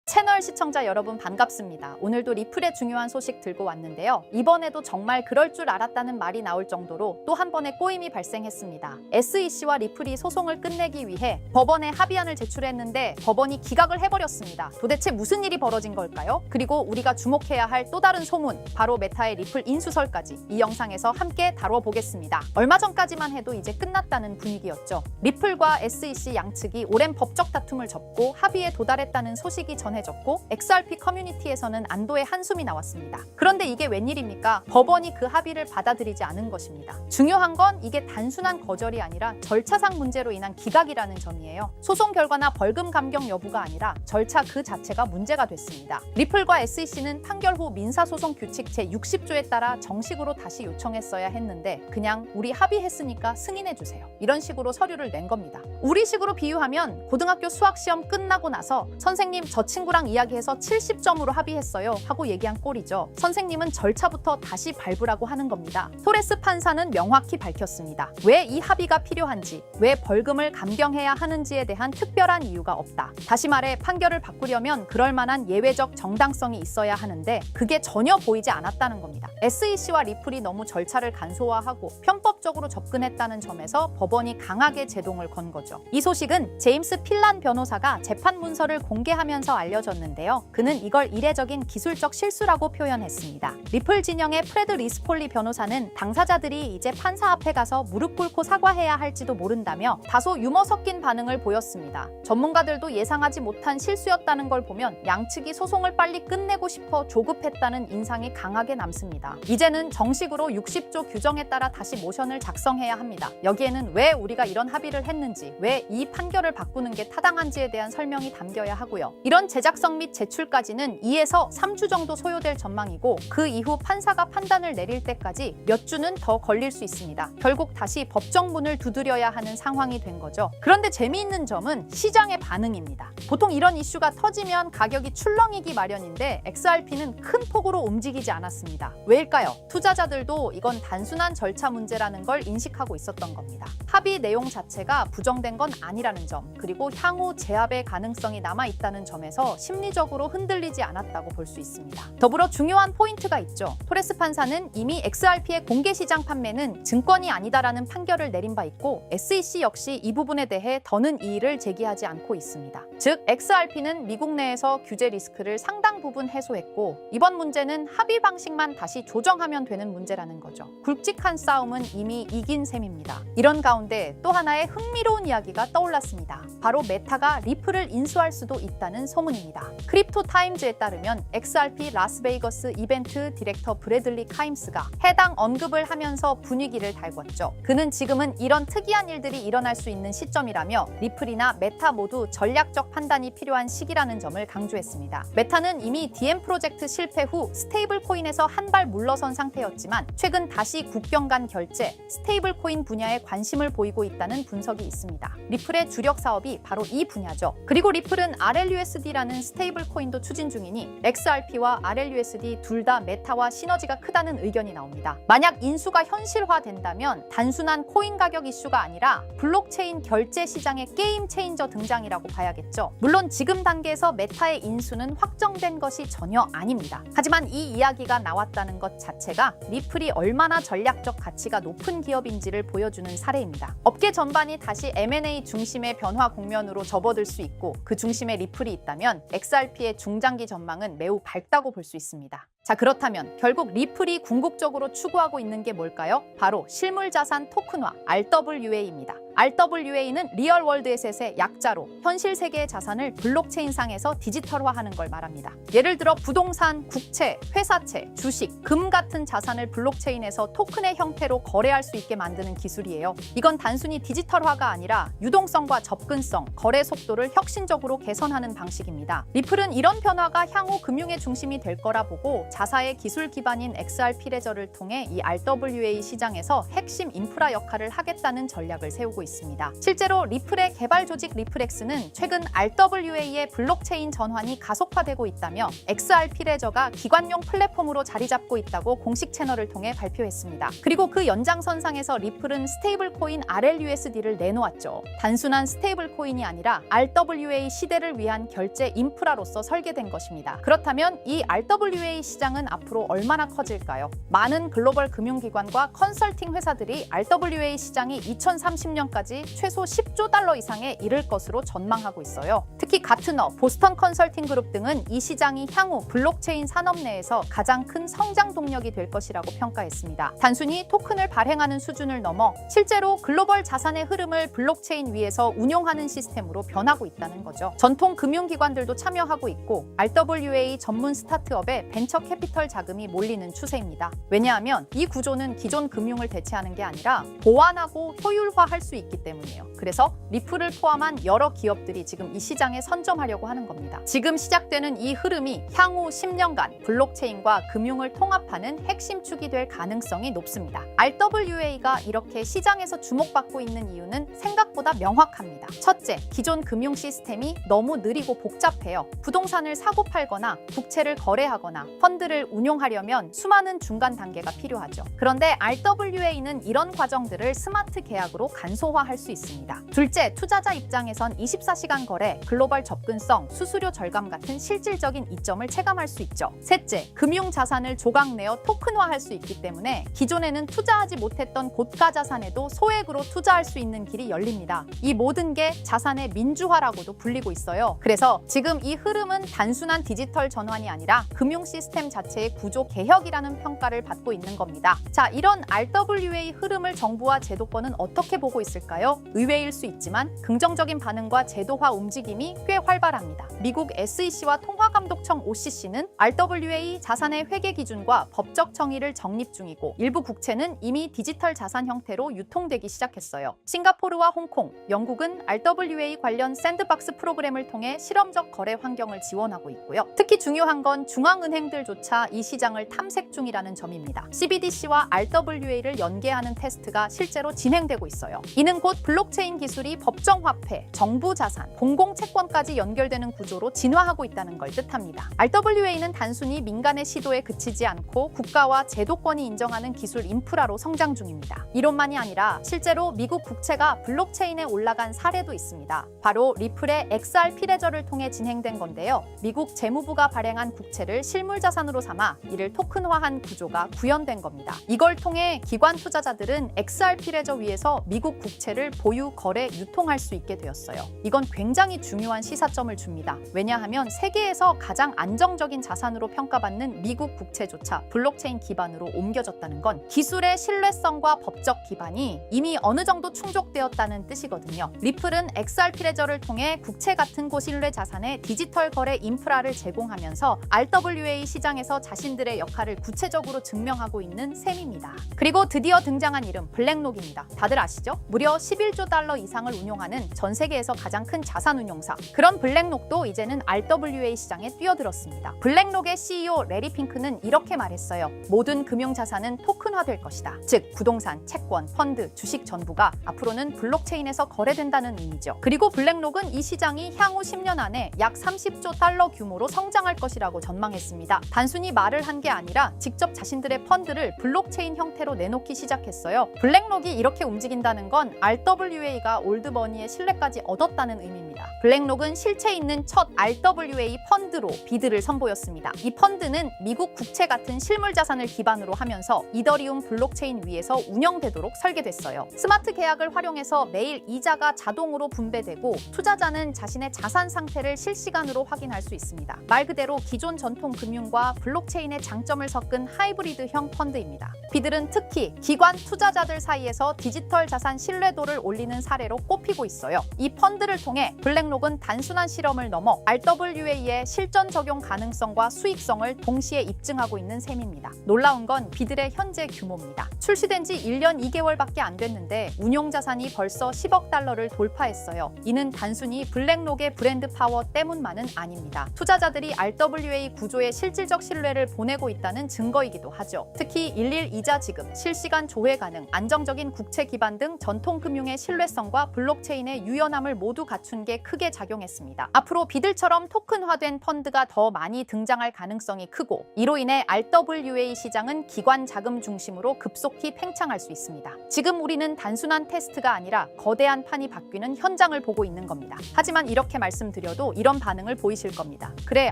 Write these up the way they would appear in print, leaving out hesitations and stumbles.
채널 시청자 여러분 반갑습니다. 오늘도 리플의 중요한 소식 들고 왔는데요. 이번에도 정말 그럴 줄 알았다는 말이 나올 정도로 또 한 번의 꼬임이 발생했습니다. SEC와 리플이 소송을 끝내기 위해 법원에 합의안을 제출했는데 법원이 기각을 해버렸습니다. 도대체 무슨 일이 벌어진 걸까요? 그리고 우리가 주목해야 할 또 다른 소문, 바로 메타의 리플 인수설까지 이 영상에서 함께 다뤄보겠습니다. 얼마 전까지만 해도 이제 끝났다는 분위기였죠. 리플과 SEC 양측이 오랜 법적 다툼을 접고 합의에 도달했다는 소식이 전해졌고 XRP 커뮤니티에서는 안도의 한숨이 나왔습니다. 그런데 이게 웬일입니까? 법원이 그 합의를 받아들이지 않은 것입니다. 중요한 건 이게 단순한 거절이 아니라 절차상 문제로 인한 기각이라는 점이에요. 소송 결과나 벌금 감경 여부가 아니라 절차 그 자체가 문제가 됐습니다. 리플과 SEC는 판결 후 민사소송 규칙 제60조에 따라 정식으로 다시 요청했어야 했는데 그냥 우리 합의했으니까 승인해주세요. 이런 식으로 서류를 낸 겁니다. 우리식으로 비유하면 고등학교 수학시험 끝나고 나서 선생님 저 친구랑 이야기해서 70점으로 합의했어요 하고 얘기한 꼴이죠. 선생님은 절차부터 다시 밟으라고 하는 겁니다. 토레스 판사는 명확히 밝혔습니다. 왜 이 합의가 필요한지, 왜 벌금을 감경해야 하는지에 대한 특별한 이유가 없다. 다시 말해 판결을 바꾸려면 그럴 만한 예외적 정당성이 있어야 하는데 그게 전혀 보이지 않았다는 겁니다. SEC와 리플이 너무 절차를 간소화하고 편법적으로 접근했다는 점에서 법원이 강하게 제동을 건 거죠. 이 소식은 제임스 필란 변호사가 재판 문서를 공개하면서 알려졌는데요. 그는 이걸 이례적인 기술적 실수라고 표현했습니다. 리플 진영의 프레드 리스폴리 변호사는 당사자들이 이제 판사 앞에 가서 무릎 꿇고 사과해야 할지도 모른다며 다소 유머 섞인 반응을 보였습니다. 전문가들도 예상하지 못한 실수였다는 걸 보면 양측이 소송을 빨리 끝내고 싶어 조급했다는 인상이 강하게 남습니다. 이제는 정식으로 60조 규정에 따라 다시 모션을 작성해야 합니다. 여기에는 왜 우리가 이런 합의를 했는지, 왜 이 판결을 바꾸는 게 타당한지에 대한 설명이 담겨야 하고요. 이런 제작성 및 제출까지는 2에서 3주 정도 소요될 전망이고 그 이후 판사가 판단을 내릴 때까지 몇 주는 더 걸릴 수 있습니다. 결국 다시 법정 문을 두드려야 하는 상황이 된 거죠. 그런데 재미있는 점은 시장의 반응입니다. 보통 이런 이슈가 터지면 가격이 출렁이기 마련인데 XRP는 큰 폭으로 움직이지 않았습니다. 왜일까요? 투자자들도 이건 단순한 절차 문제라는 걸 인식하고 있었던 겁니다. 합의 내용 자체가 부정된 건 아니라는 점, 그리고 향후 재합의 가능성이 남아있다는 점에서 심리적으로 흔들리지 않았다고 볼 수 있습니다. 더불어 중요한 포인트가 있죠. 토레스 판사는 이미 XRP의 공개시장 판매는 증권이 아니다라는 판결을 내린 바 있고 SEC 역시 이 부분에 대해 더는 이의를 제기하지 않고 있습니다. 즉 XRP는 미국 내에서 규제 리스크를 상당 부분 해소했고 이번 문제는 합의 방식만 다시 조정하면 되는 문제라는 거죠. 굵직한 싸움은 이미 이긴 셈입니다. 이런 가운데 또 하나의 흥미로운 이야기가 떠올랐습니다. 바로 메타가 리플을 인수할 수도 있다는 소문입니다. 크립토 타임즈에 따르면 XRP 라스베이거스 이벤트 디렉터 브래들리 카임스가 해당 언급을 하면서 분위기를 달궜죠. 그는 지금은 이런 특이한 일들이 일어날 수 있는 시점이라며 리플이나 메타 모두 전략적 판단이 필요한 시기라는 점을 강조했습니다. 메타는 이미 DM 프로젝트 실패 후 스테이블 코인에서 한 발 물러선 상태였지만 최근 다시 국경 간 결제, 스테이블 코인 분야에 관심을 보이고 있다는 분석이 있습니다. 리플의 주력 사업이 바로 이 분야죠. 그리고 리플은 RLUSD라는 스테이블 코인도 추진 중이니 XRP와 RLUSD 둘 다 메타와 시너지가 크다는 의견이 나옵니다. 만약 인수가 현실화된다면 단순한 코인 가격 이슈가 아니라 블록체인 결제 시장의 게임 체인저 등장이라고 봐야겠죠. 물론 지금 단계에서 메타의 인수는 확정된 것이 전혀 아닙니다. 하지만 이 이야기가 나왔다는 것 자체가 리플이 얼마나 전략적 가치가 높은 기업인지를 보여주는 사례입니다. 업계 전반이 다시 M&A 중심의 변화 국면으로 접어들 수 있고 그 중심에 리플이 있다면 XRP의 중장기 전망은 매우 밝다고 볼 수 있습니다. 자, 그렇다면 결국 리플이 궁극적으로 추구하고 있는 게 뭘까요? 바로 실물자산 토큰화, RWA입니다. RWA는 리얼월드 에셋의 약자로 현실 세계의 자산을 블록체인상에서 디지털화하는 걸 말합니다. 예를 들어 부동산, 국채, 회사채, 주식, 금 같은 자산을 블록체인에서 토큰의 형태로 거래할 수 있게 만드는 기술이에요. 이건 단순히 디지털화가 아니라 유동성과 접근성, 거래 속도를 혁신적으로 개선하는 방식입니다. 리플은 이런 변화가 향후 금융의 중심이 될 거라 보고 자사의 기술 기반인 XRP 레저를 통해 이 RWA 시장에서 핵심 인프라 역할을 하겠다는 전략을 세우고 되고 있습니다. 실제로 리플의 개발 조직 리플엑스는 최근 RWA의 블록체인 전환이 가속화되고 있다며 XRP 레저가 기관용 플랫폼으로 자리 잡고 있다고 공식 채널을 통해 발표했습니다. 그리고 그 연장선상에서 리플은 스테이블 코인 RLUSD를 내놓았죠. 단순한 스테이블 코인이 아니라 RWA 시대를 위한 결제 인프라로서 설계된 것입니다. 그렇다면 이 RWA 시장은 앞으로 얼마나 커질까요? 많은 글로벌 금융기관과 컨설팅 회사들이 RWA 시장이 2030년까지 최소 10조 달러 이상에 이를 것으로 전망하고 있어요. 특히 가트너, 보스턴 컨설팅 그룹 등은 이 시장이 향후 블록체인 산업 내에서 가장 큰 성장 동력이 될 것이라고 평가했습니다. 단순히 토큰을 발행하는 수준을 넘어 실제로 글로벌 자산의 흐름을 블록체인 위에서 운용하는 시스템으로 변하고 있다는 거죠. 전통 금융기관들도 참여하고 있고 RWA 전문 스타트업에 벤처 캐피털 자금이 몰리는 추세입니다. 왜냐하면 이 구조는 기존 금융을 대체하는 게 아니라 보완하고 효율화할 수 있기 때문이에요. 그래서 리플을 포함한 여러 기업들이 지금 이 시장에 선점하려고 하는 겁니다. 지금 시작되는 이 흐름이 향후 10년간 블록체인과 금융을 통합하는 핵심 축이 될 가능성이 높습니다. RWA가 이렇게 시장에서 주목받고 있는 이유는 생각보다 명확합니다. 첫째, 기존 금융 시스템이 너무 느리고 복잡해요. 부동산을 사고 팔거나 국채를 거래하거나 펀드를 운용하려면 수많은 중간 단계가 필요하죠. 그런데 RWA는 이런 과정들을 스마트 계약으로 간소화할 수 있습니다. 둘째, 투자자 입장에선 24시간 거래, 글로벌 접근성, 수수료 절감 같은 실질적인 이점을 체감할 수 있죠. 셋째, 금융 자산을 조각 내어 토큰화할 수 있기 때문에 기존에는 투자하지 못했던 고가 자산에도 소액으로 투자할 수 있는 길이 열립니다. 이 모든 게 자산의 민주화라고도 불리고 있어요. 그래서 지금 이 흐름은 단순한 디지털 전환이 아니라 금융 시스템 자체의 구조 개혁이라는 평가를 받고 있는 겁니다. 자, 이런 RWA 흐름을 정부와 제도권은 어떻게 보고 있을까요? 의외일 수 있지만 긍정적인 반응과 제도화 움직임이 꽤 활발합니다. 미국 SEC와 통화감독청 OCC는 RWA 자산의 회계 기준과 법적 정의를 정립 중이고 일부 국채는 이미 디지털 자산 형태로 유통되기 시작했어요. 싱가포르와 홍콩, 영국은 RWA 관련 샌드박스 프로그램을 통해 실험적 거래 환경을 지원하고 있고요. 특히 중요한 건 중앙은행들조차 이 시장을 탐색 중이라는 점입니다. CBDC와 RWA를 연계하는 테스트가 실제로 진행되고 있어요. 이는 곧 블록체인 기술이 법정화폐, 정부 자산, 공공채권까지 연결되는 구조로 진화하고 있다는 걸 뜻합니다. RWA는 단순히 민간의 시도에 그치지 않고 국가와 제도권이 인정하는 기술 인프라로 성장 중입니다. 이론만이 아니라 실제로 미국 국채가 블록체인에 올라간 사례도 있습니다. 바로 리플의 XRP 레저를 통해 진행된 건데요. 미국 재무부가 발행한 국채를 실물자산으로 삼아 이를 토큰화한 구조가 구현된 겁니다. 이걸 통해 기관 투자자들은 XRP 레저 위에서 미국 국채를 보유, 거래, 유통할 수 있게 되었어요. 이건 굉장히 중요한 시사점을 줍니다. 왜냐하면 세계에서 가장 안정적인 자산으로 평가받는 미국 국채조차 블록체인 기반으로 옮겨졌다는 건 기술의 신뢰성과 법적 기반이 이미 어느 정도 충족되었다는 뜻이거든요. 리플은 XRP 레저를 통해 국채 같은 고신뢰 자산의 디지털 거래 인프라를 제공하면서 RWA 시장에서 자신들의 역할을 구체적으로 증명하고 있는 셈입니다. 그리고 드디어 등장한 이름 블랙록입니다. 다들 아시죠? 무려 11조 달러 이상을 운용하는 전 세계에서 가장 큰 자산 운용사. 그런 블랙록도 이제는 RWA 시장에 뛰어들었습니다. 블랙록의 CEO 레리 핑크는 이렇게 말했어요. 모든 금융 자산은 토큰화될 것이다. 즉 부동산, 채권, 펀드, 주식 전부가 앞으로는 블록체인에서 거래된다는 의미죠. 그리고 블랙록은 이 시장이 향후 10년 안에 약 30조 달러 규모로 성장할 것이라고 전망했습니다. 단순히 말을 한 게 아니라 직접 자신들의 펀드를 블록체인 형태로 내놓기 시작했어요. 블랙록이 이렇게 움직인다는 건 RWA가 올드머니의 신뢰까지 얻었다는 의미입니다. 블랙록은 실체 있는 첫 RWA 펀드로 비드를 선보였습니다. 이 펀드는 미국 국채 같은 실물 자산을 기반으로 하면서 이더리움 블록체인 위에서 운영되도록 설계됐어요. 스마트 계약을 활용해서 매일 이자가 자동으로 분배되고 투자자는 자신의 자산 상태를 실시간으로 확인할 수 있습니다. 말 그대로 기존 전통 금융과 블록체인의 장점을 섞은 하이브리드형 펀드입니다. 비들은 특히 기관 투자자들 사이에서 디지털 자산 신뢰도를 올리는 사례로 꼽히고 있어요. 이 펀드를 통해 블랙록은 단순한 실험을 넘어 RWA의 실전 적용 가능성과 수익성을 동시에 입증하고 있는 셈입니다. 놀라운 건 비들의 현재 규모입니다. 출시된 지 1년 2개월밖에 안 됐는데 운용 자산이 벌써 10억 달러를 돌파했어요. 이는 단순히 블랙록의 브랜드 파워 때문만은 아닙니다. 투자자들이 RWA 구조에 실질적 신뢰를 보내고 있다는 증거이기도 하죠. 특히 일일 이자 지급, 실시간 조회 가능, 안정적인 국채 기반 등 전통 전통금융의 신뢰성과 블록체인의 유연함을 모두 갖춘 게 크게 작용했습니다. 앞으로 비들처럼 토큰화된 펀드가 더 많이 등장할 가능성이 크고 이로 인해 RWA 시장은 기관 자금 중심으로 급속히 팽창할 수 있습니다. 지금 우리는 단순한 테스트가 아니라 거대한 판이 바뀌는 현장을 보고 있는 겁니다. 하지만 이렇게 말씀드려도 이런 반응을 보이실 겁니다. 그래,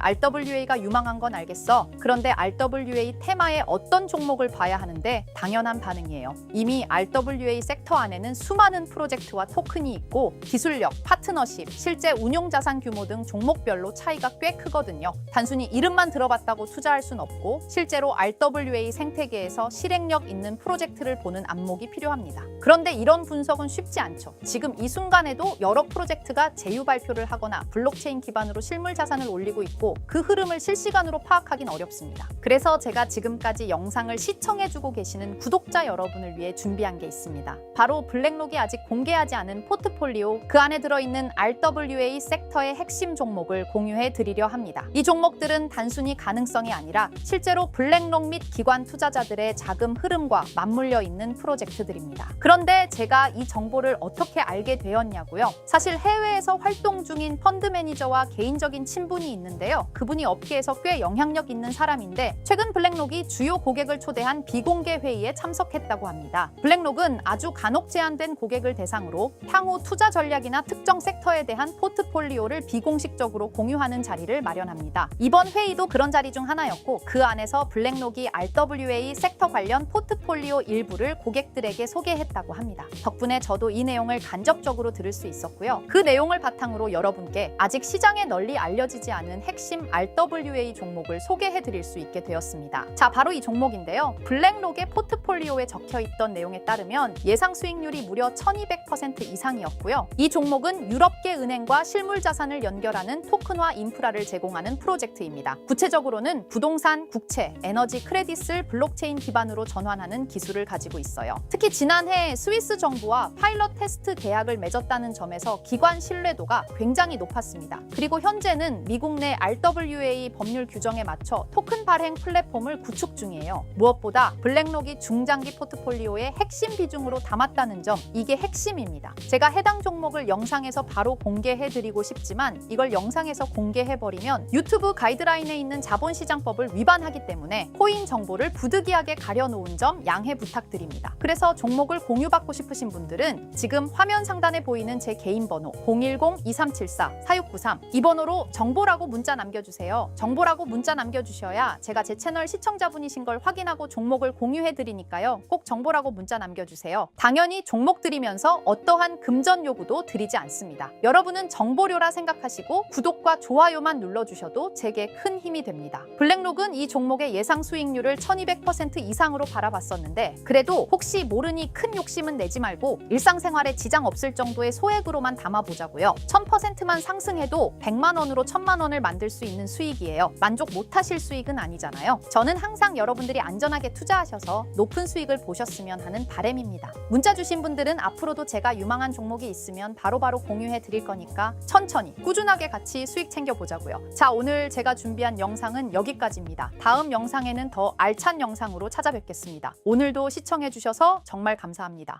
RWA가 유망한 건 알겠어. 그런데 RWA 테마에 어떤 종목을 봐야 하는데 당연한 반응이에요. 이미 RWA 섹터 안에는 수많은 프로젝트와 토큰이 있고 기술력, 파트너십, 실제 운용 자산 규모 등 종목별로 차이가 꽤 크거든요. 단순히 이름만 들어봤다고 투자할 순 없고 실제로 RWA 생태계에서 실행력 있는 프로젝트를 보는 안목이 필요합니다. 그런데 이런 분석은 쉽지 않죠. 지금 이 순간에도 여러 프로젝트가 제휴 발표를 하거나 블록체인 기반으로 실물 자산을 올리고 있고 그 흐름을 실시간으로 파악하긴 어렵습니다. 그래서 제가 지금까지 영상을 시청해주고 계시는 구독자 여러분을 위해 준비한 게 있습니다. 바로 블랙록이 아직 공개하지 않은 포트폴리오, 그 안에 들어있는 RWA 섹터의 핵심 종목을 공유해 드리려 합니다. 이 종목들은 단순히 가능성이 아니라 실제로 블랙록 및 기관 투자자들의 자금 흐름과 맞물려 있는 프로젝트들입니다. 그런데 제가 이 정보를 어떻게 알게 되었냐고요? 사실 해외에서 활동 중인 펀드 매니저와 개인적인 친분이 있는데요. 그분이 업계에서 꽤 영향력 있는 사람인데 최근 블랙록이 주요 고객을 초대한 비공개 회의에 참석했다고 합니다. 블랙록은 아주 간혹 제한된 고객을 대상으로 향후 투자 전략이나 특정 섹터에 대한 포트폴리오를 비공식적으로 공유하는 자리를 마련합니다. 이번 회의도 그런 자리 중 하나였고 그 안에서 블랙록이 RWA 섹터 관련 포트폴리오 일부를 고객들에게 소개했다고 합니다. 덕분에 저도 이 내용을 간접적으로 들을 수 있었고요. 그 내용을 바탕으로 여러분께 아직 시장에 널리 알려지지 않은 핵심 RWA 종목을 소개해 드릴 수 있게 되었습니다. 자, 바로 이 종목인데요. 블랙록의 포트폴리오에 적혀있던 내용에 따르면 예상 수익률이 무려 1200% 이상이었고요. 이 종목은 유럽계 은행과 실물 자산을 연결하는 토큰화 인프라를 제공하는 프로젝트입니다. 구체적으로는 부동산, 국채, 에너지 크레딧을 블록체인 기반으로 전환하는 기술을 가지고 있어요. 특히 지난해 스위스 정부와 파일럿 테스트 계약을 맺었다는 점에서 기관 신뢰도가 굉장히 높았습니다. 그리고 현재는 미국 내 RWA 법률 규정에 맞춰 토큰 발행 플랫폼을 구축 중이에요. 무엇보다 블랙록이 중장기 포트폴리오의 핵심 비중으로 담았다는 점, 이게 핵심입니다. 제가 해당 종목을 영상에서 바로 공개해드리고 싶지만 이걸 영상에서 공개해버리면 유튜브 가이드라인에 있는 자본시장법을 위반하기 때문에 코인 정보를 부득이하게 가려놓은 점 양해 부탁드립니다. 그래서 종목을 공유받고 싶으신 분들은 지금 화면 상단에 보이는 제 개인 번호 010-2374-4693 이 번호로 정보라고 문자 남겨주세요. 정보라고 문자 남겨주셔야 제가 제 채널 시청자분이신 걸 확인하고 종목을 공유해드리니까요. 꼭 정보라고 문자 남겨주세요. 당연히 종목 드리면서 어떠한 금전 요구도 드리지 않습니다. 여러분은 정보료라 생각하시고 구독과 좋아요만 눌러주셔도 제게 큰 힘이 됩니다. 블랙록은 이 종목의 예상 수익률을 1200% 이상으로 바라봤었는데 그래도 혹시 모르니 큰 욕심은 내지 말고 일상생활에 지장 없을 정도의 소액으로만 담아보자고요. 1000%만 상승해도 100만 원으로 1000만 원을 만들 수 있는 수익이에요. 만족 못하실 수익은 아니잖아요. 저는 항상 여러분들이 안전하게 투자하셔서 높은 수익을 보셨으면 하는 바람입니다. 문자 주신 분들은 앞으로도 제가 유망한 종목이 있으면 바로바로 공유해 드릴 거니까 천천히 꾸준하게 같이 수익 챙겨보자고요. 자, 오늘 제가 준비한 영상은 여기까지입니다. 다음 영상에는 더 알찬 영상으로 찾아뵙겠습니다. 오늘도 시청해 주셔서 정말 감사합니다.